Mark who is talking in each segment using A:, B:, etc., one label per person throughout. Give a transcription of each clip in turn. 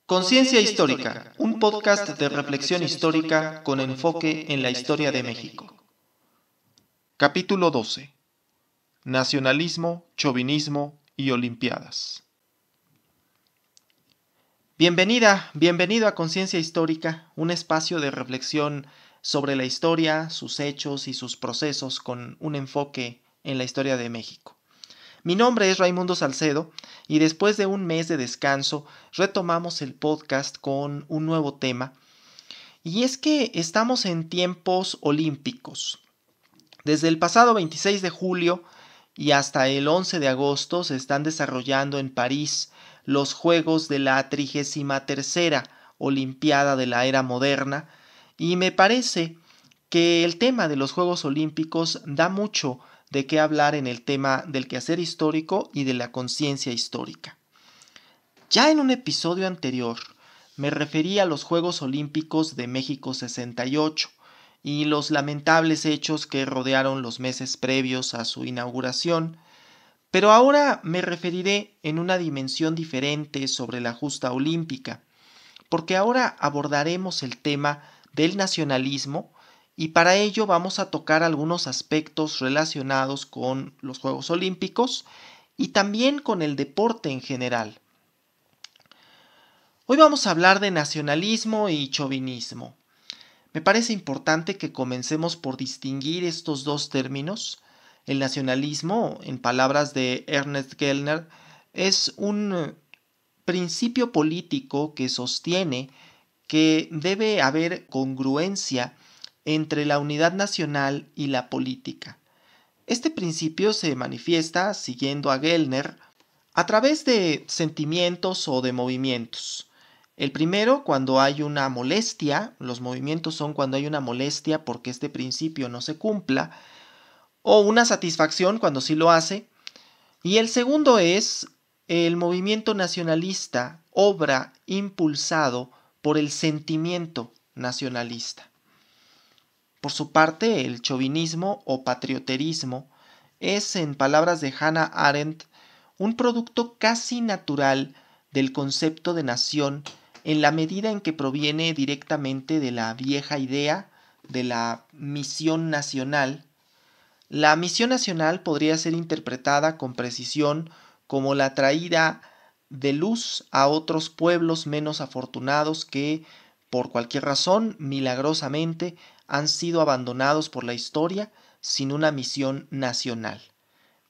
A: Conciencia Histórica, un podcast de reflexión histórica con enfoque en la historia de México. Capítulo 12. Nacionalismo, chauvinismo y olimpiadas. Bienvenido a Conciencia Histórica, un espacio de reflexión sobre la historia, sus hechos y sus procesos con un enfoque en la historia de México. Mi nombre es Raimundo Salcedo y después de un mes de descanso retomamos el podcast con un nuevo tema. Y es que estamos en tiempos olímpicos. Desde el pasado 26 de julio y hasta el 11 de agosto se están desarrollando en París los Juegos de la 33ª Olimpiada de la Era Moderna, y me parece que el tema de los Juegos Olímpicos da mucho de qué hablar en el tema del quehacer histórico y de la conciencia histórica. Ya en un episodio anterior me referí a los Juegos Olímpicos de México 68 y los lamentables hechos que rodearon los meses previos a su inauguración, pero ahora me referiré en una dimensión diferente sobre la justa olímpica, porque ahora abordaremos el tema del nacionalismo y para ello vamos a tocar algunos aspectos relacionados con los Juegos Olímpicos y también con el deporte en general. Hoy vamos a hablar de nacionalismo y chauvinismo. Me parece importante que comencemos por distinguir estos dos términos. El nacionalismo, en palabras de Ernest Gellner, es un principio político que sostiene que debe haber congruencia entre la unidad nacional y la política. Este principio se manifiesta, siguiendo a Gellner, a través de sentimientos o de movimientos. El primero, cuando hay una molestia, los movimientos son cuando hay una molestia porque este principio no se cumpla, o una satisfacción cuando sí lo hace. Y el segundo es el movimiento nacionalista, obra impulsado por el sentimiento nacionalista. Por su parte, el chauvinismo o patrioterismo es, en palabras de Hannah Arendt, un producto casi natural del concepto de nación en la medida en que proviene directamente de la vieja idea de la misión nacional. La misión nacional podría ser interpretada con precisión como la traída de luz a otros pueblos menos afortunados que, por cualquier razón, milagrosamente, han sido abandonados por la historia sin una misión nacional.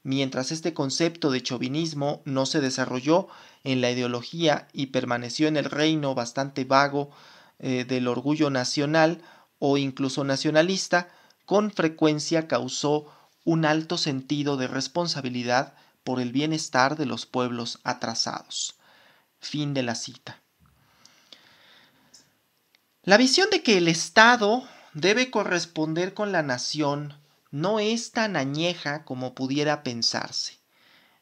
A: Mientras este concepto de chauvinismo no se desarrolló en la ideología y permaneció en el reino bastante vago del orgullo nacional o incluso nacionalista, con frecuencia causó un alto sentido de responsabilidad por el bienestar de los pueblos atrasados. Fin de la cita. La visión de que el Estado debe corresponder con la nación no es tan añeja como pudiera pensarse.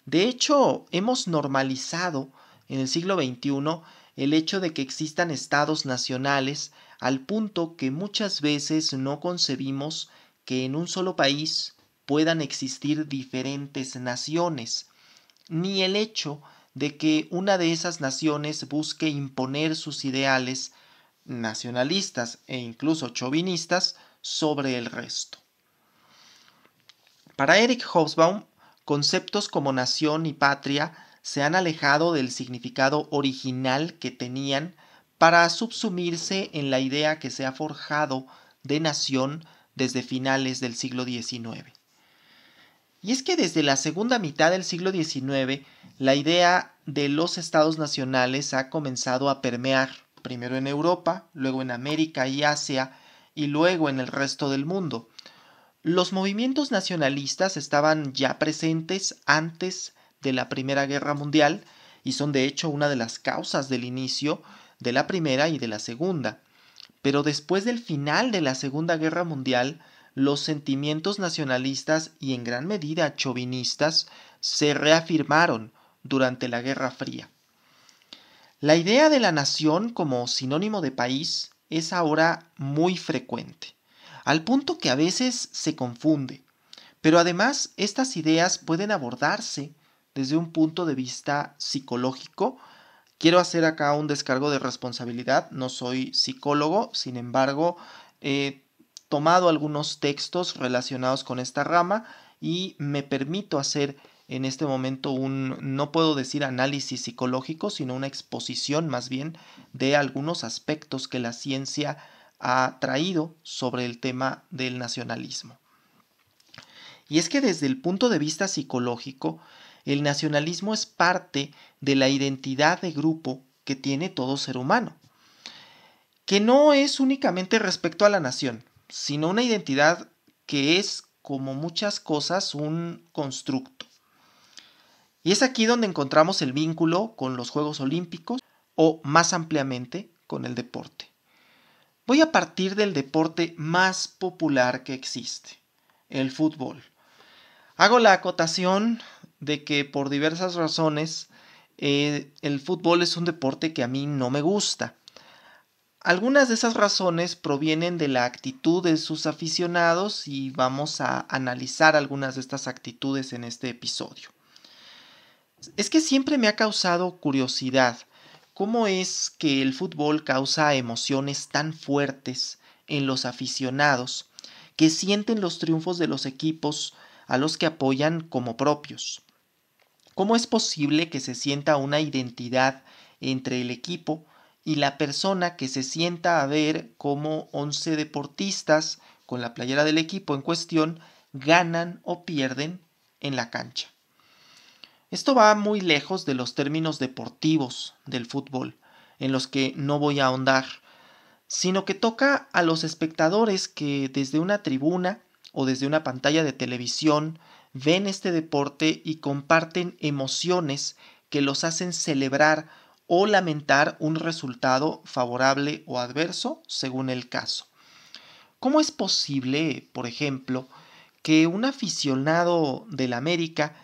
A: De hecho, hemos normalizado en el siglo XXI el hecho de que existan estados nacionales al punto que muchas veces no concebimos que en un solo país puedan existir diferentes naciones, ni el hecho de que una de esas naciones busque imponer sus ideales nacionalistas e incluso chauvinistas sobre el resto. Para Eric Hobsbawm, conceptos como nación y patria se han alejado del significado original que tenían para subsumirse en la idea que se ha forjado de nación desde finales del siglo XIX. Y es que desde la segunda mitad del siglo XIX, la idea de los estados nacionales ha comenzado a permear, primero en Europa, luego en América y Asia, y luego en el resto del mundo. Los movimientos nacionalistas estaban ya presentes antes de la Primera Guerra Mundial y son de hecho una de las causas del inicio de la Primera y de la Segunda. Pero después del final de la Segunda Guerra Mundial, los sentimientos nacionalistas y en gran medida chauvinistas se reafirmaron durante la Guerra Fría. La idea de la nación como sinónimo de país es ahora muy frecuente, al punto que a veces se confunde, pero además estas ideas pueden abordarse desde un punto de vista psicológico Quiero hacer acá un descargo de responsabilidad, no soy psicólogo, sin embargo, he tomado algunos textos relacionados con esta rama y me permito hacer en este momento no puedo decir análisis psicológico, sino una exposición más bien de algunos aspectos que la ciencia ha traído sobre el tema del nacionalismo. Y es que desde el punto de vista psicológico, el nacionalismo es parte de la identidad de grupo que tiene todo ser humano, que no es únicamente respecto a la nación, sino una identidad que es, como muchas cosas, un constructo. Y es aquí donde encontramos el vínculo con los Juegos Olímpicos o, más ampliamente, con el deporte. Voy a partir del deporte más popular que existe, el fútbol. Hago la acotación de que por diversas razones el fútbol es un deporte que a mí no me gusta. Algunas de esas razones provienen de la actitud de sus aficionados y vamos a analizar algunas de estas actitudes en este episodio. Es que siempre me ha causado curiosidad cómo es que el fútbol causa emociones tan fuertes en los aficionados que sienten los triunfos de los equipos a los que apoyan como propios. ¿Cómo es posible que se sienta una identidad entre el equipo y la persona que se sienta a ver cómo 11 deportistas con la playera del equipo en cuestión ganan o pierden en la cancha? Esto va muy lejos de los términos deportivos del fútbol, en los que no voy a ahondar, sino que toca a los espectadores que desde una tribuna o desde una pantalla de televisión ven este deporte y comparten emociones que los hacen celebrar o lamentar un resultado favorable o adverso según el caso. ¿Cómo es posible, por ejemplo, que un aficionado del América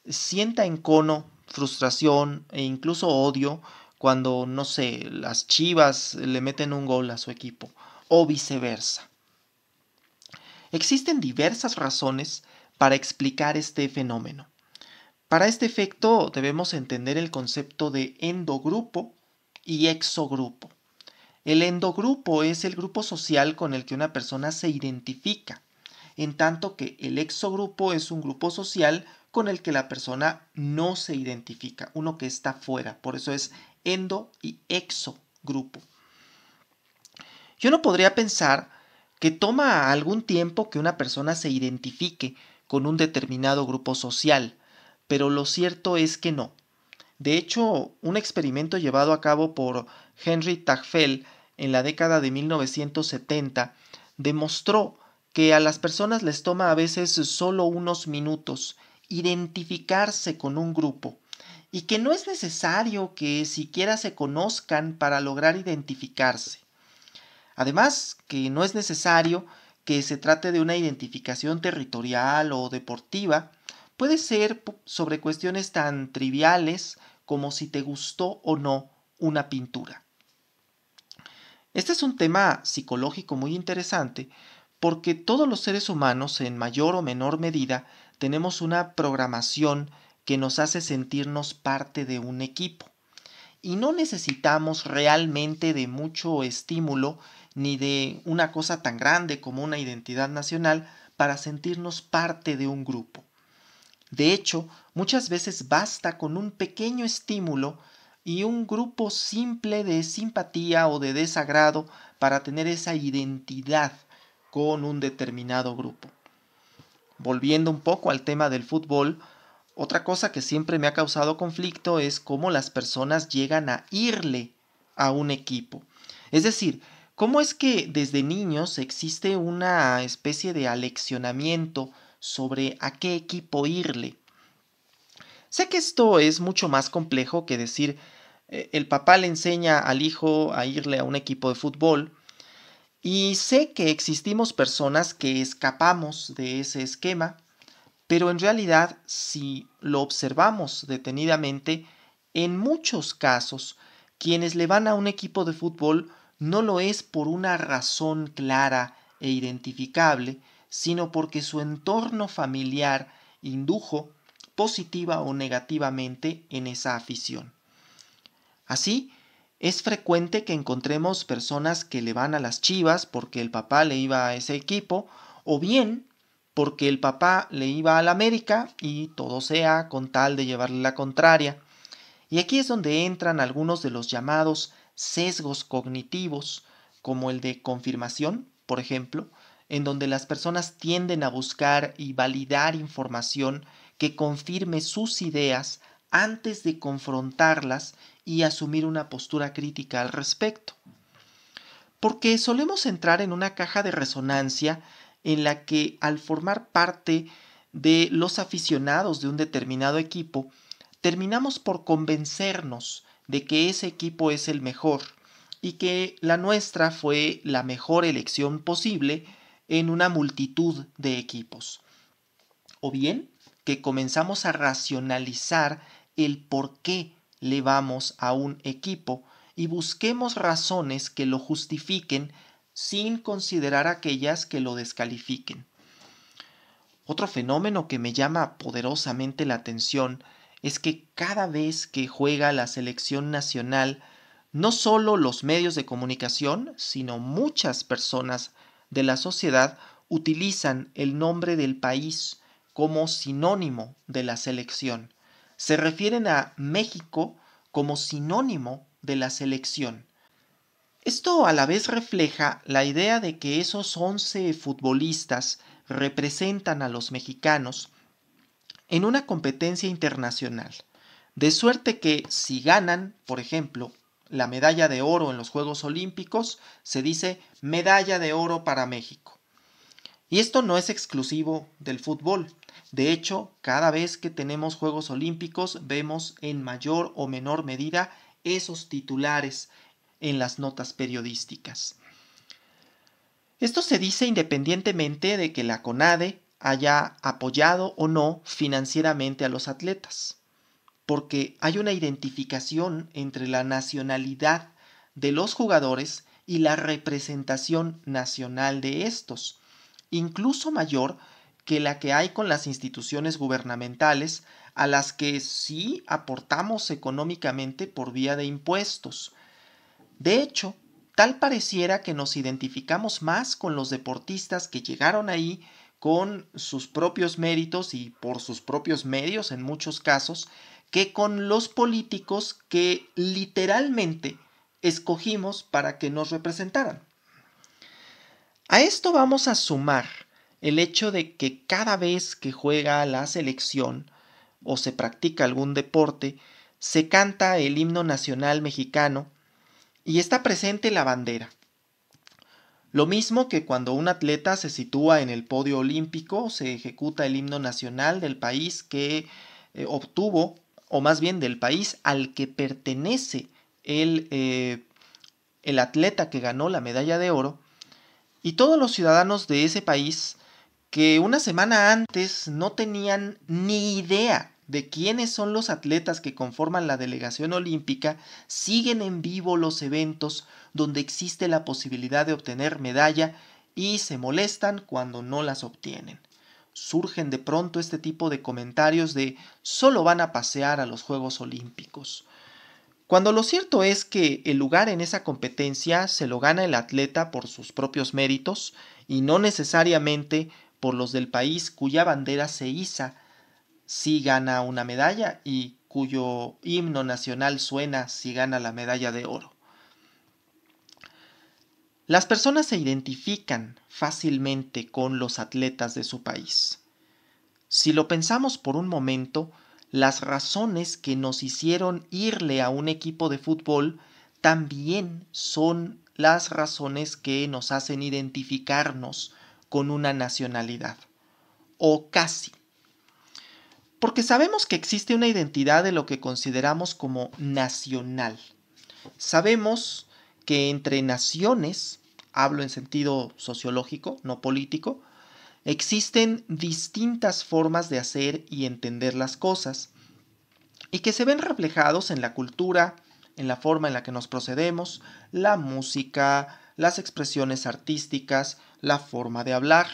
A: sienta encono, frustración e incluso odio cuando, no sé, las Chivas le meten un gol a su equipo, o viceversa? Existen diversas razones para explicar este fenómeno. Para este efecto debemos entender el concepto de endogrupo y exogrupo. El endogrupo es el grupo social con el que una persona se identifica, en tanto que el exogrupo es un grupo social con el que la persona no se identifica, uno que está fuera. Por eso es endo y exogrupo. Yo no podría pensar que toma algún tiempo que una persona se identifique con un determinado grupo social, pero lo cierto es que no. De hecho, un experimento llevado a cabo por Henry Tagfel en la década de 1970 demostró que a las personas les toma a veces solo unos minutos identificarse con un grupo y que no es necesario que siquiera se conozcan para lograr identificarse. Además, que no es necesario que se trate de una identificación territorial o deportiva, puede ser sobre cuestiones tan triviales como si te gustó o no una pintura. Este es un tema psicológico muy interesante porque todos los seres humanos, en mayor o menor medida, tenemos una programación que nos hace sentirnos parte de un equipo. Y no necesitamos realmente de mucho estímulo ni de una cosa tan grande como una identidad nacional para sentirnos parte de un grupo. De hecho, muchas veces basta con un pequeño estímulo y un grupo simple de simpatía o de desagrado para tener esa identidad con un determinado grupo. Volviendo un poco al tema del fútbol, otra cosa que siempre me ha causado conflicto es cómo las personas llegan a irle a un equipo. Es decir, cómo es que desde niños existe una especie de aleccionamiento sobre a qué equipo irle. Sé que esto es mucho más complejo que decir el papá le enseña al hijo a irle a un equipo de fútbol y sé que existimos personas que escapamos de ese esquema, pero en realidad si lo observamos detenidamente, en muchos casos quienes le van a un equipo de fútbol no lo es por una razón clara e identificable, sino porque su entorno familiar indujo positiva o negativamente en esa afición. Así, es frecuente que encontremos personas que le van a las Chivas porque el papá le iba a ese equipo, o bien porque el papá le iba al América y todo sea con tal de llevarle la contraria. Y aquí es donde entran algunos de los llamados sesgos cognitivos, como el de confirmación, por ejemplo, en donde las personas tienden a buscar y validar información que confirme sus ideas antes de confrontarlas y asumir una postura crítica al respecto. Porque solemos entrar en una caja de resonancia en la que al formar parte de los aficionados de un determinado equipo, terminamos por convencernos de que ese equipo es el mejor y que la nuestra fue la mejor elección posible en una multitud de equipos. O bien que comenzamos a racionalizar el por qué le vamos a un equipo y busquemos razones que lo justifiquen sin considerar aquellas que lo descalifiquen. Otro fenómeno que me llama poderosamente la atención es que cada vez que juega la selección nacional, no solo los medios de comunicación, sino muchas personas de la sociedad utilizan el nombre del país como sinónimo de la selección. Se refieren a México como sinónimo de la selección. Esto a la vez refleja la idea de que esos 11 futbolistas representan a los mexicanos en una competencia internacional, de suerte que si ganan, por ejemplo, la medalla de oro en los Juegos Olímpicos, se dice medalla de oro para México. Y esto no es exclusivo del fútbol. De hecho, cada vez que tenemos Juegos Olímpicos vemos en mayor o menor medida esos titulares en las notas periodísticas. Esto se dice independientemente de que la CONADE haya apoyado o no financieramente a los atletas, porque hay una identificación entre la nacionalidad de los jugadores y la representación nacional de estos, incluso mayor que la que hay con las instituciones gubernamentales a las que sí aportamos económicamente por vía de impuestos. De hecho, tal pareciera que nos identificamos más con los deportistas que llegaron ahí con sus propios méritos y por sus propios medios en muchos casos, que con los políticos que literalmente escogimos para que nos representaran. A esto vamos a sumar el hecho de que cada vez que juega la selección o se practica algún deporte, se canta el himno nacional mexicano y está presente la bandera. Lo mismo que cuando un atleta se sitúa en el podio olímpico, se ejecuta el himno nacional del país que obtuvo, o más bien del país al que pertenece el atleta que ganó la medalla de oro, y todos los ciudadanos de ese país que una semana antes no tenían ni idea de quiénes son los atletas que conforman la delegación olímpica, siguen en vivo los eventos donde existe la posibilidad de obtener medalla y se molestan cuando no las obtienen. Surgen de pronto este tipo de comentarios de solo van a pasear a los Juegos Olímpicos, cuando lo cierto es que el lugar en esa competencia se lo gana el atleta por sus propios méritos y no necesariamente por los del país cuya bandera se iza si gana una medalla y cuyo himno nacional suena si gana la medalla de oro. Las personas se identifican fácilmente con los atletas de su país. Si lo pensamos por un momento, las razones que nos hicieron irle a un equipo de fútbol también son las razones que nos hacen identificarnos con una nacionalidad, o casi. Porque sabemos que existe una identidad de lo que consideramos como nacional. Sabemos que entre naciones, hablo en sentido sociológico, no político, existen distintas formas de hacer y entender las cosas y que se ven reflejados en la cultura, en la forma en la que nos procedemos, la música, las expresiones artísticas, la forma de hablar,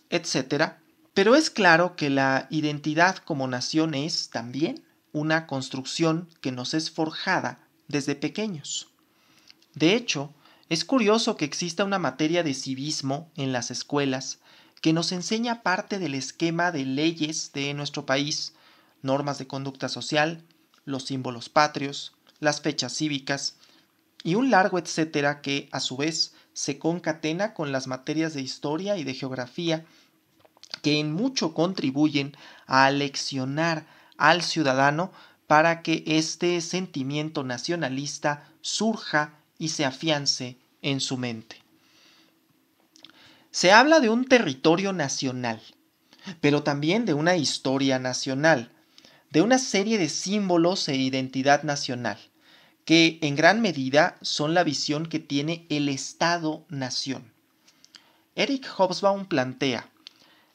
A: etcétera. Pero es claro que la identidad como nación es también una construcción que nos es forjada desde pequeños. De hecho, es curioso que exista una materia de civismo en las escuelas que nos enseña parte del esquema de leyes de nuestro país, normas de conducta social, los símbolos patrios, las fechas cívicas y un largo etcétera que, a su vez, se concatena con las materias de historia y de geografía que en mucho contribuyen a aleccionar al ciudadano para que este sentimiento nacionalista surja y se afiance en su mente. Se habla de un territorio nacional, pero también de una historia nacional, de una serie de símbolos e identidad nacional, que en gran medida son la visión que tiene el Estado-nación. Eric Hobsbawm plantea: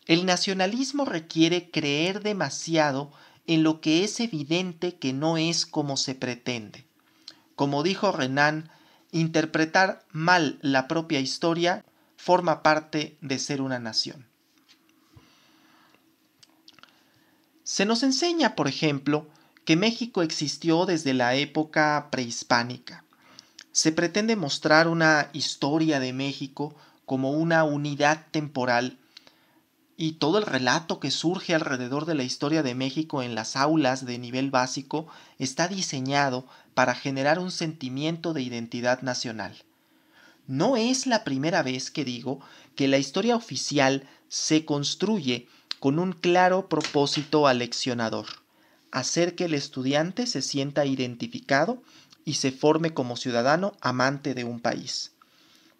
A: el nacionalismo requiere creer demasiado en lo que es evidente que no es como se pretende. Como dijo Renan, interpretar mal la propia historia forma parte de ser una nación. Se nos enseña, por ejemplo, que México existió desde la época prehispánica. Se pretende mostrar una historia de México como una unidad temporal y todo el relato que surge alrededor de la historia de México en las aulas de nivel básico está diseñado para generar un sentimiento de identidad nacional. No es la primera vez que digo que la historia oficial se construye con un claro propósito aleccionador: hacer que el estudiante se sienta identificado y se forme como ciudadano amante de un país.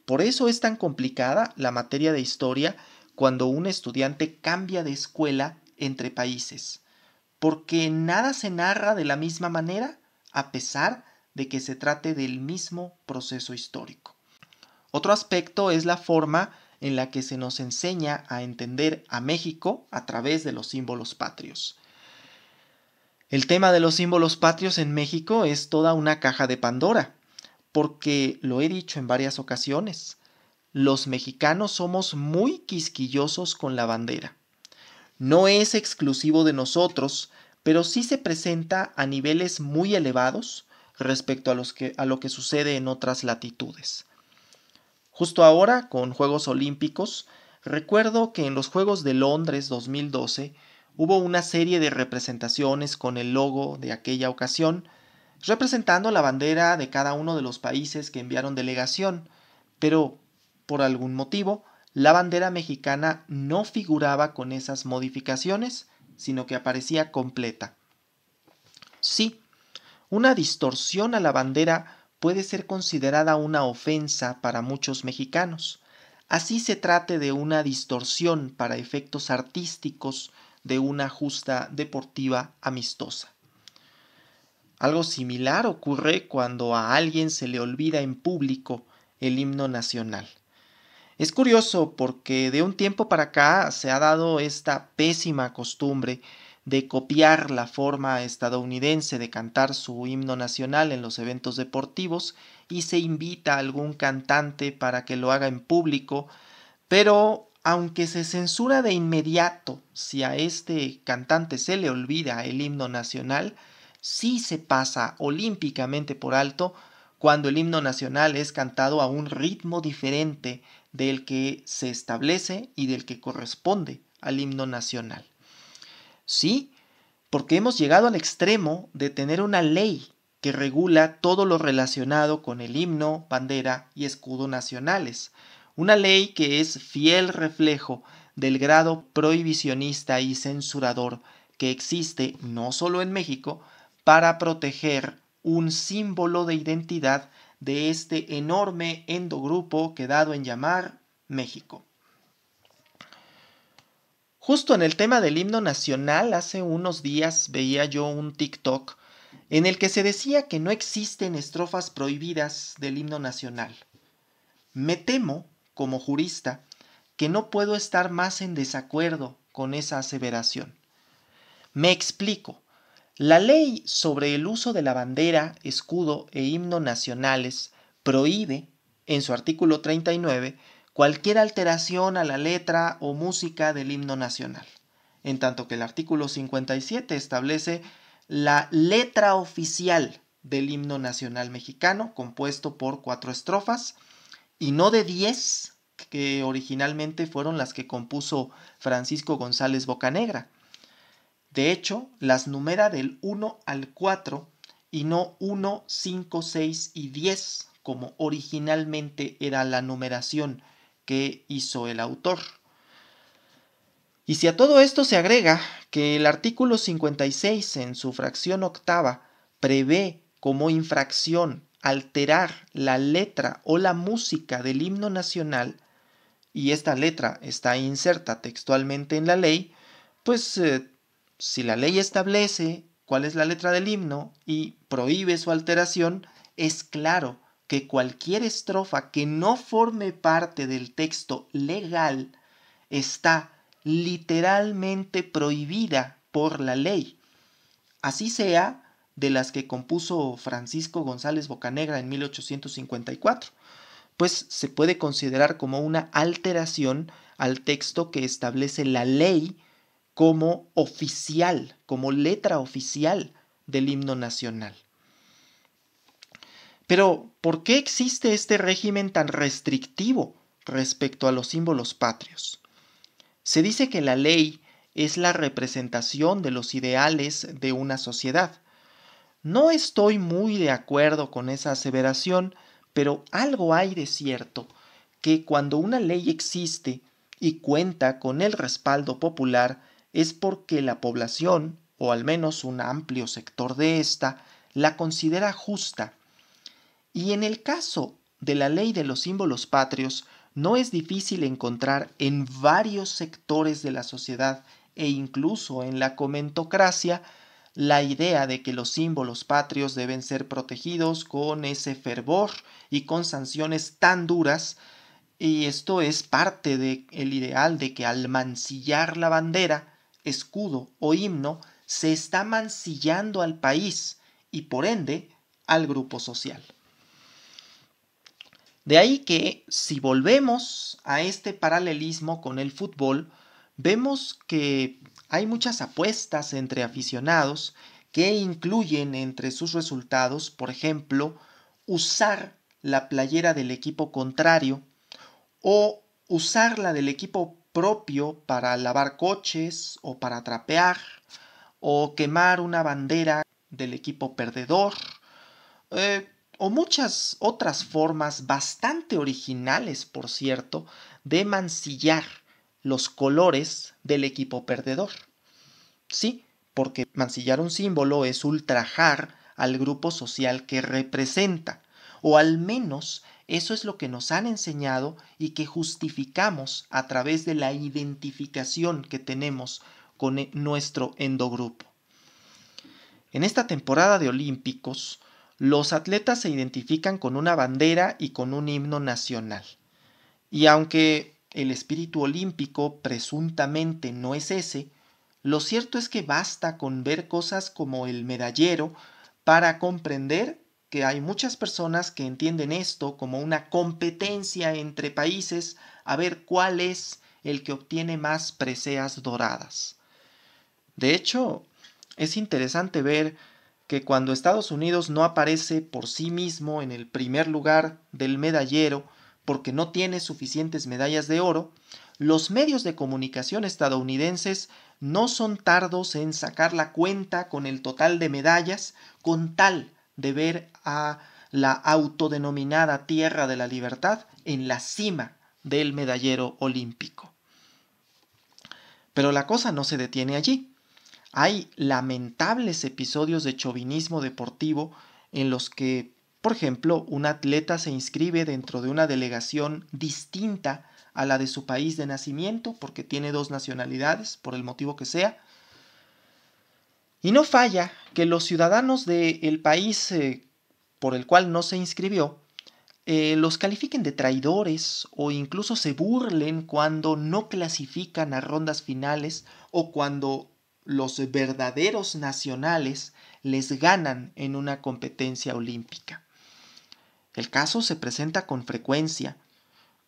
A: Por eso es tan complicada la materia de historia cuando un estudiante cambia de escuela entre países, porque nada se narra de la misma manera a pesar de que se trate del mismo proceso histórico. Otro aspecto es la forma en la que se nos enseña a entender a México a través de los símbolos patrios. El tema de los símbolos patrios en México es toda una caja de Pandora, porque lo he dicho en varias ocasiones, los mexicanos somos muy quisquillosos con la bandera. No es exclusivo de nosotros, pero sí se presenta a niveles muy elevados respecto a lo que sucede en otras latitudes. Justo ahora, con Juegos Olímpicos, recuerdo que en los Juegos de Londres 2012 hubo una serie de representaciones con el logo de aquella ocasión, representando la bandera de cada uno de los países que enviaron delegación, pero, por algún motivo, la bandera mexicana no figuraba con esas modificaciones, sino que aparecía completa. Sí, una distorsión a la bandera puede ser considerada una ofensa para muchos mexicanos. Así se trate de una distorsión para efectos artísticos de una justa deportiva amistosa. Algo similar ocurre cuando a alguien se le olvida en público el himno nacional. Es curioso porque de un tiempo para acá se ha dado esta pésima costumbre de copiar la forma estadounidense de cantar su himno nacional en los eventos deportivos y se invita a algún cantante para que lo haga en público, pero aunque se censura de inmediato si a este cantante se le olvida el himno nacional, sí se pasa olímpicamente por alto cuando el himno nacional es cantado a un ritmo diferente del que se establece y del que corresponde al himno nacional. Sí, porque hemos llegado al extremo de tener una ley que regula todo lo relacionado con el himno, bandera y escudo nacionales. Una ley que es fiel reflejo del grado prohibicionista y censurador que existe no solo en México para proteger un símbolo de identidad de este enorme endogrupo que dado en llamar México. Justo en el tema del himno nacional, hace unos días veía yo un TikTok en el que se decía que no existen estrofas prohibidas del himno nacional. Me temo, como jurista, que no puedo estar más en desacuerdo con esa aseveración. Me explico. La ley sobre el uso de la bandera, escudo e himno nacionales prohíbe, en su artículo 39, cualquier alteración a la letra o música del himno nacional, en tanto que el artículo 57 establece la letra oficial del himno nacional mexicano, compuesto por 4 estrofas, y no de 10, que originalmente fueron las que compuso Francisco González Bocanegra. De hecho, las numera del 1 al 4 y no 1, 5, 6 y 10, como originalmente era la numeración que hizo el autor. Y si a todo esto se agrega que el artículo 56 en su fracción octava prevé como infracción alterar la letra o la música del himno nacional, y esta letra está inserta textualmente en la ley, pues si la ley establece cuál es la letra del himno y prohíbe su alteración, es claro que cualquier estrofa que no forme parte del texto legal está literalmente prohibida por la ley, así sea de las que compuso Francisco González Bocanegra en 1854, pues se puede considerar como una alteración al texto que establece la ley como oficial, como letra oficial del himno nacional. Pero, ¿por qué existe este régimen tan restrictivo respecto a los símbolos patrios? Se dice que la ley es la representación de los ideales de una sociedad. No estoy muy de acuerdo con esa aseveración, pero algo hay de cierto, que cuando una ley existe y cuenta con el respaldo popular es porque la población, o al menos un amplio sector de ésta, la considera justa. Y en el caso de la ley de los símbolos patrios, no es difícil encontrar en varios sectores de la sociedad e incluso en la comentocracia la idea de que los símbolos patrios deben ser protegidos con ese fervor y con sanciones tan duras, y esto es parte del ideal de que al mancillar la bandera, escudo o himno, se está mancillando al país y por ende al grupo social. De ahí que, si volvemos a este paralelismo con el fútbol, vemos que hay muchas apuestas entre aficionados que incluyen entre sus resultados, por ejemplo, usar la playera del equipo contrario o usar la del equipo propio para lavar coches o para trapear o quemar una bandera del equipo perdedor. O muchas otras formas bastante originales, por cierto, de mancillar los colores del equipo perdedor. Sí, porque mancillar un símbolo es ultrajar al grupo social que representa, o al menos eso es lo que nos han enseñado y que justificamos a través de la identificación que tenemos con nuestro endogrupo. En esta temporada de Olímpicos, los atletas se identifican con una bandera y con un himno nacional. Y aunque el espíritu olímpico presuntamente no es ese, lo cierto es que basta con ver cosas como el medallero para comprender que hay muchas personas que entienden esto como una competencia entre países a ver cuál es el que obtiene más preseas doradas. De hecho, es interesante ver que cuando Estados Unidos no aparece por sí mismo en el primer lugar del medallero porque no tiene suficientes medallas de oro, los medios de comunicación estadounidenses no son tardos en sacar la cuenta con el total de medallas con tal de ver a la autodenominada Tierra de la Libertad en la cima del medallero olímpico. Pero la cosa no se detiene allí. Hay lamentables episodios de chauvinismo deportivo en los que, por ejemplo, un atleta se inscribe dentro de una delegación distinta a la de su país de nacimiento porque tiene 2 nacionalidades, por el motivo que sea. Y no falla que los ciudadanos del país por el cual no se inscribió los califiquen de traidores o incluso se burlen cuando no clasifican a rondas finales o cuando los verdaderos nacionales les ganan en una competencia olímpica. El caso se presenta con frecuencia.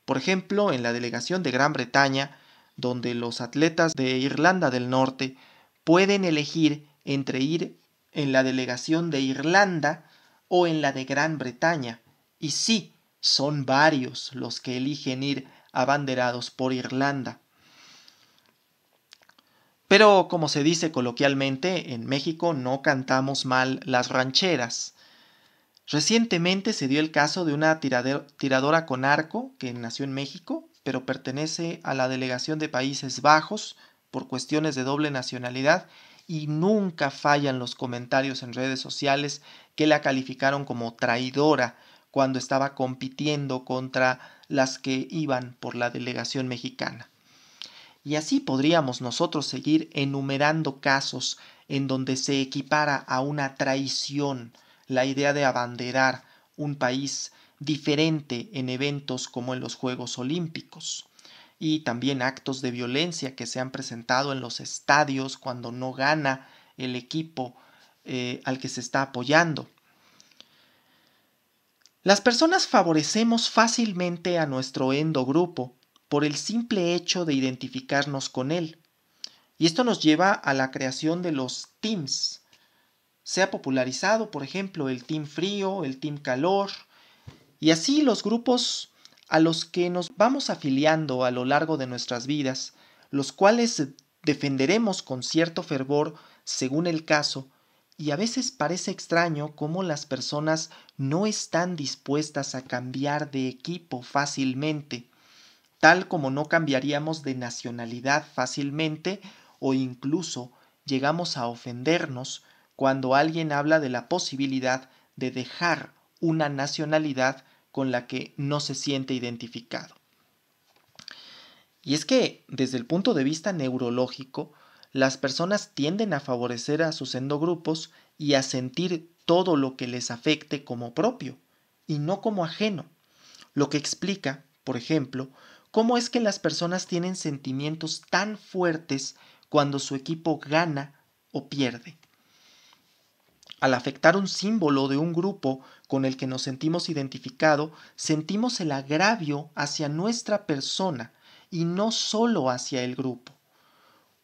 A: Por ejemplo, en la delegación de Gran Bretaña, donde los atletas de Irlanda del Norte pueden elegir entre ir en la delegación de Irlanda o en la de Gran Bretaña. Y sí, son varios los que eligen ir abanderados por Irlanda. Pero, como se dice coloquialmente, en México no cantamos mal las rancheras. Recientemente se dio el caso de una tiradora con arco que nació en México, pero pertenece a la delegación de Países Bajos por cuestiones de doble nacionalidad, y nunca fallan los comentarios en redes sociales que la calificaron como traidora cuando estaba compitiendo contra las que iban por la delegación mexicana. Y así podríamos nosotros seguir enumerando casos en donde se equipara a una traición la idea de abanderar un país diferente en eventos como en los Juegos Olímpicos, y también actos de violencia que se han presentado en los estadios cuando no gana el equipo al que se está apoyando. Las personas favorecemos fácilmente a nuestro endogrupo por el simple hecho de identificarnos con él. Y esto nos lleva a la creación de los teams. Se ha popularizado, por ejemplo, el team frío, el team calor, y así los grupos a los que nos vamos afiliando a lo largo de nuestras vidas, los cuales defenderemos con cierto fervor según el caso, y a veces parece extraño cómo las personas no están dispuestas a cambiar de equipo fácilmente, tal como no cambiaríamos de nacionalidad fácilmente, o incluso llegamos a ofendernos cuando alguien habla de la posibilidad de dejar una nacionalidad con la que no se siente identificado. Y es que, desde el punto de vista neurológico, las personas tienden a favorecer a sus endogrupos y a sentir todo lo que les afecte como propio, y no como ajeno, lo que explica, por ejemplo, cómo es que las personas tienen sentimientos tan fuertes cuando su equipo gana o pierde. Al afectar un símbolo de un grupo con el que nos sentimos identificados, sentimos el agravio hacia nuestra persona y no solo hacia el grupo.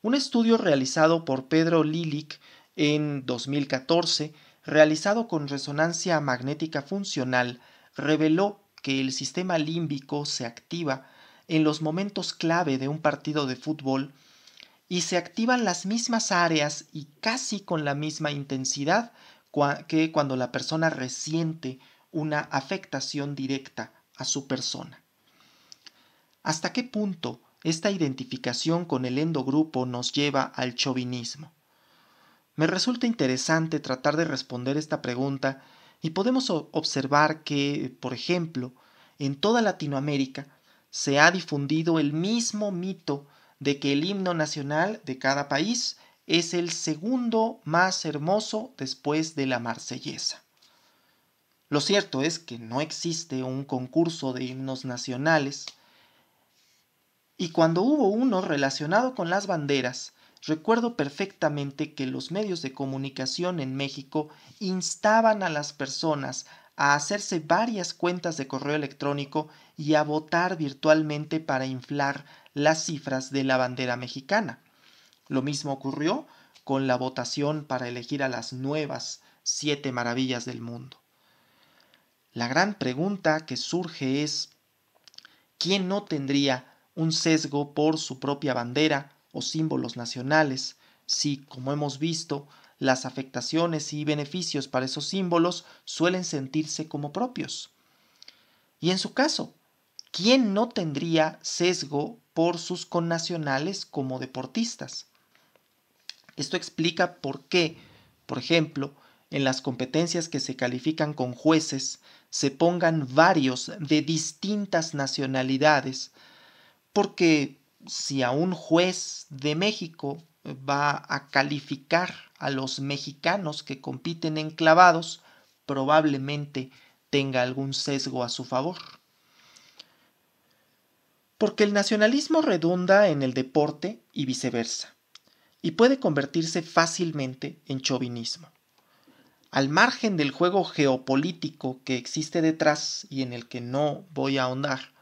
A: Un estudio realizado por Pedro Lilik en 2014, realizado con resonancia magnética funcional, reveló que el sistema límbico se activa en los momentos clave de un partido de fútbol, y se activan las mismas áreas y casi con la misma intensidad que cuando la persona resiente una afectación directa a su persona. ¿Hasta qué punto esta identificación con el endogrupo nos lleva al chauvinismo? Me resulta interesante tratar de responder esta pregunta, y podemos observar que, por ejemplo, en toda Latinoamérica se ha difundido el mismo mito de que el himno nacional de cada país es el segundo más hermoso después de la Marsellesa. Lo cierto es que no existe un concurso de himnos nacionales, y cuando hubo uno relacionado con las banderas, recuerdo perfectamente que los medios de comunicación en México instaban a las personas a hacerse varias cuentas de correo electrónico y a votar virtualmente para inflar las cifras de la bandera mexicana. Lo mismo ocurrió con la votación para elegir a las nuevas 7 maravillas del mundo. La gran pregunta que surge es: ¿quién no tendría un sesgo por su propia bandera o símbolos nacionales si, como hemos visto, las afectaciones y beneficios para esos símbolos suelen sentirse como propios? Y en su caso, ¿quién no tendría sesgo por sus connacionales como deportistas? Esto explica por qué, por ejemplo, en las competencias que se califican con jueces se pongan varios de distintas nacionalidades, porque si a un juez de México va a calificar a los mexicanos que compiten en clavados, probablemente tenga algún sesgo a su favor. Porque el nacionalismo redunda en el deporte y viceversa, y puede convertirse fácilmente en chauvinismo. Al margen del juego geopolítico que existe detrás y en el que no voy a ahondar,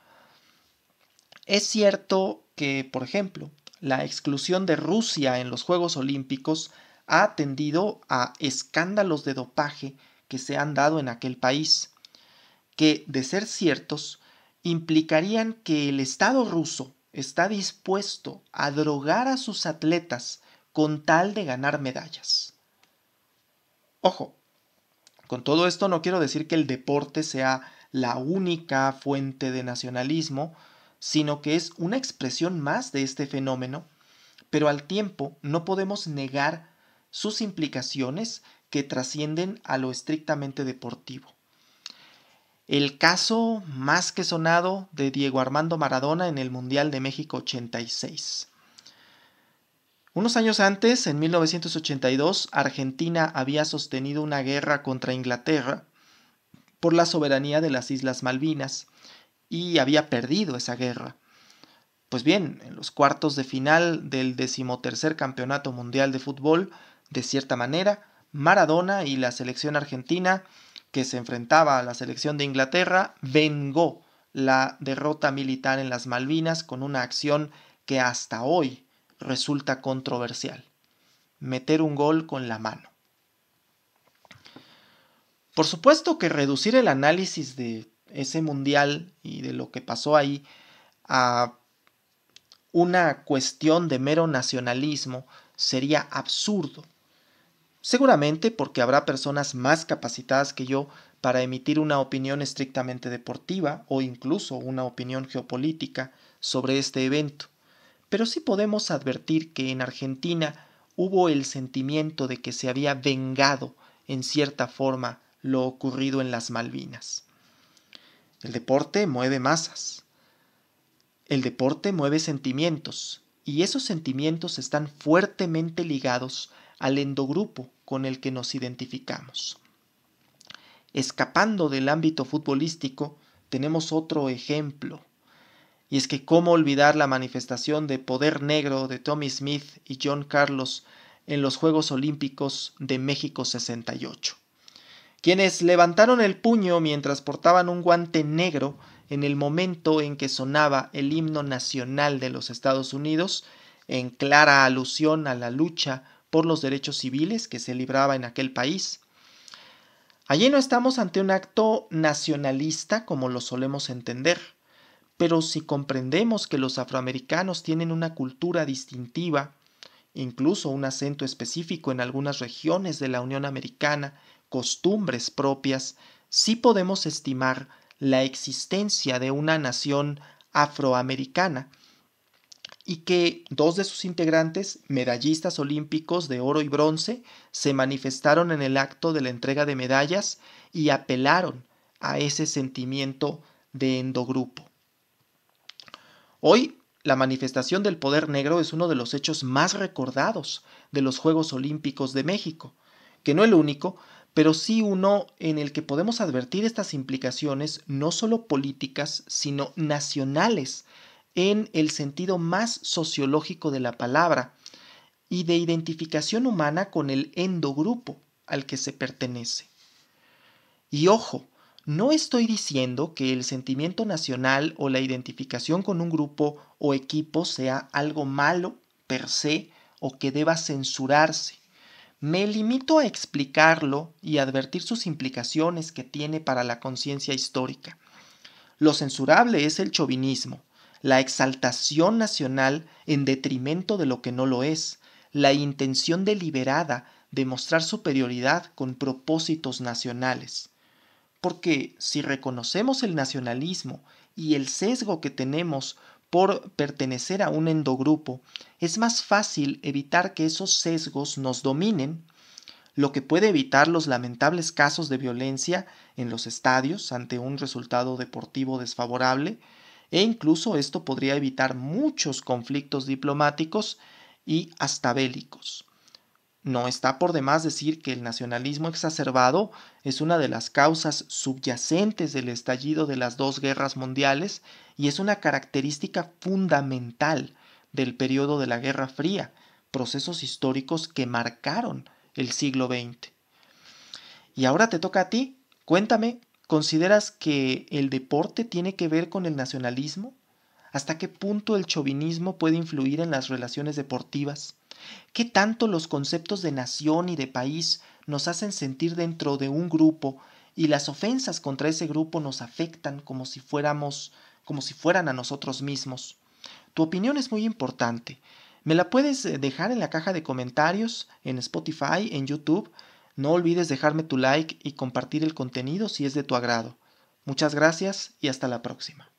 A: es cierto que, por ejemplo, la exclusión de Rusia en los Juegos Olímpicos ha atendido a escándalos de dopaje que se han dado en aquel país, que, de ser ciertos, implicarían que el Estado ruso está dispuesto a drogar a sus atletas con tal de ganar medallas. Ojo, con todo esto no quiero decir que el deporte sea la única fuente de nacionalismo, sino que es una expresión más de este fenómeno, pero al tiempo no podemos negar sus implicaciones que trascienden a lo estrictamente deportivo. El caso más que sonado de Diego Armando Maradona en el Mundial de México 86. Unos años antes, en 1982, Argentina había sostenido una guerra contra Inglaterra por la soberanía de las Islas Malvinas y había perdido esa guerra. Pues bien, en los cuartos de final del 13º Campeonato Mundial de Fútbol, de cierta manera, Maradona y la selección argentina, que se enfrentaba a la selección de Inglaterra, vengó la derrota militar en las Malvinas con una acción que hasta hoy resulta controversial: meter un gol con la mano. Por supuesto que reducir el análisis de ese mundial y de lo que pasó ahí a una cuestión de mero nacionalismo sería absurdo. Seguramente porque habrá personas más capacitadas que yo para emitir una opinión estrictamente deportiva o incluso una opinión geopolítica sobre este evento. Pero sí podemos advertir que en Argentina hubo el sentimiento de que se había vengado en cierta forma lo ocurrido en las Malvinas. El deporte mueve masas. El deporte mueve sentimientos, y esos sentimientos están fuertemente ligados al endogrupo con el que nos identificamos. Escapando del ámbito futbolístico, tenemos otro ejemplo, y es que cómo olvidar la manifestación de poder negro de Tommie Smith y John Carlos en los Juegos Olímpicos de México 68, quienes levantaron el puño mientras portaban un guante negro en el momento en que sonaba el himno nacional de los Estados Unidos, en clara alusión a la lucha por los derechos civiles que se libraba en aquel país. Allí no estamos ante un acto nacionalista como lo solemos entender, pero si comprendemos que los afroamericanos tienen una cultura distintiva, incluso un acento específico en algunas regiones de la Unión Americana, costumbres propias, sí podemos estimar la existencia de una nación afroamericana y que dos de sus integrantes, medallistas olímpicos de oro y bronce, se manifestaron en el acto de la entrega de medallas y apelaron a ese sentimiento de endogrupo. Hoy, la manifestación del poder negro es uno de los hechos más recordados de los Juegos Olímpicos de México, que no el único, pero sí uno en el que podemos advertir estas implicaciones no solo políticas, sino nacionales, en el sentido más sociológico de la palabra, y de identificación humana con el endogrupo al que se pertenece. Y ojo, no estoy diciendo que el sentimiento nacional o la identificación con un grupo o equipo sea algo malo per se o que deba censurarse. Me limito a explicarlo y advertir sus implicaciones que tiene para la conciencia histórica. Lo censurable es el chauvinismo, la exaltación nacional en detrimento de lo que no lo es, la intención deliberada de mostrar superioridad con propósitos nacionales. Porque si reconocemos el nacionalismo y el sesgo que tenemos por pertenecer a un endogrupo, es más fácil evitar que esos sesgos nos dominen, lo que puede evitar los lamentables casos de violencia en los estadios ante un resultado deportivo desfavorable, e incluso esto podría evitar muchos conflictos diplomáticos y hasta bélicos. No está por demás decir que el nacionalismo exacerbado es una de las causas subyacentes del estallido de las dos guerras mundiales y es una característica fundamental del periodo de la Guerra Fría, procesos históricos que marcaron el siglo XX. Y ahora te toca a ti. Cuéntame, ¿consideras que el deporte tiene que ver con el nacionalismo? ¿Hasta qué punto el chauvinismo puede influir en las relaciones deportivas? ¿Qué tanto los conceptos de nación y de país nos hacen sentir dentro de un grupo y las ofensas contra ese grupo nos afectan como si fueran a nosotros mismos. Tu opinión es muy importante. Me la puedes dejar en la caja de comentarios, en Spotify, en YouTube. No olvides dejarme tu like y compartir el contenido si es de tu agrado. Muchas gracias y hasta la próxima.